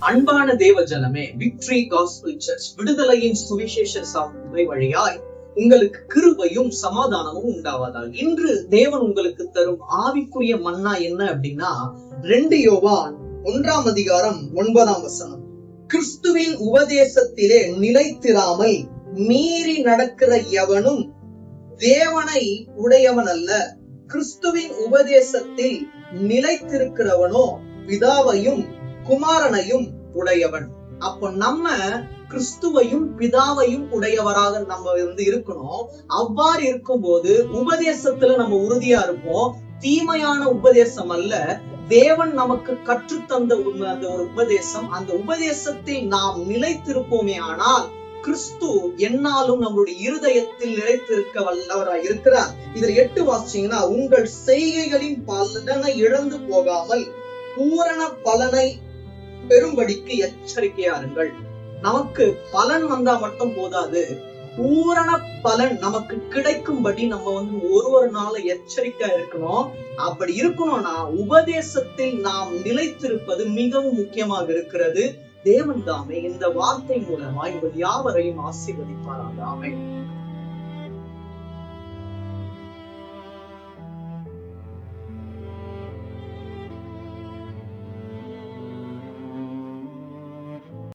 அன்பான தேவ ஜனமே, விக்டரி காஸ்பல் சர்ச் விடுதலையின் சுவிசேஷ சபை வழியாய் உங்களுக்கு கிருபையும் சமாதானமும் உண்டாவதால் இன்று தேவன் உங்களுக்கு தரும் ஆவிக்குரிய மன்னா என்ன அப்படின்னா 2 யோவான் 1:9 கிறிஸ்துவின் உபதேசத்திலே நிலைத்திராமல் மீறி நடக்கிற எவனும் தேவனை உடையவன் அல்ல. கிறிஸ்துவின் உபதேசத்தில் நிலைத்திருக்கிறவனோ பிதாவையும் குமாரனையும் உடையவன். அப்போ நம்ம கிறிஸ்துவையும் பிதாவையும் உடையவராக நம்ம இருக்கணும். அவ்வாறு இருக்கும்போது உபதேசத்துல நம்ம உறுதியா இருப்போம். தீமையான உபதேசம் அல்ல, தேவன் நமக்கு கற்றுத்தந்த அந்த ஒரு உபதேசம். அந்த உபதேசத்தில் நாம் நிலைத்திருப்போமே ஆனால் கிறிஸ்து என்னாலும் நம்மளுடைய இருதயத்தில் நிலைத்திருக்க வல்லவராய் இருக்கிறார். இதில் 8 வாசிச்சீங்கன்னா, உங்கள் செய்கைகளின் பலனை இழந்து போகாமல் பூரண பலனை பெரும்படிக்கு எச்சரிக்கையாருங்கள். நமக்கு பலன் வந்தா மட்டும் போதாது, பூரண பலன் நமக்கு கிடைக்கும்படி நம்ம ஒரு நாள எச்சரிக்கையா இருக்கணும். அப்படி இருக்கணும்னா உபதேசத்தில் நாம் நிலைத்திருப்பது மிகவும் முக்கியமாக இருக்கிறது. தேவன் தாமே இந்த வார்த்தை மூலமா இவர் யாவரையும் ஆசீர்வதிப்பாராக. ஆமென்.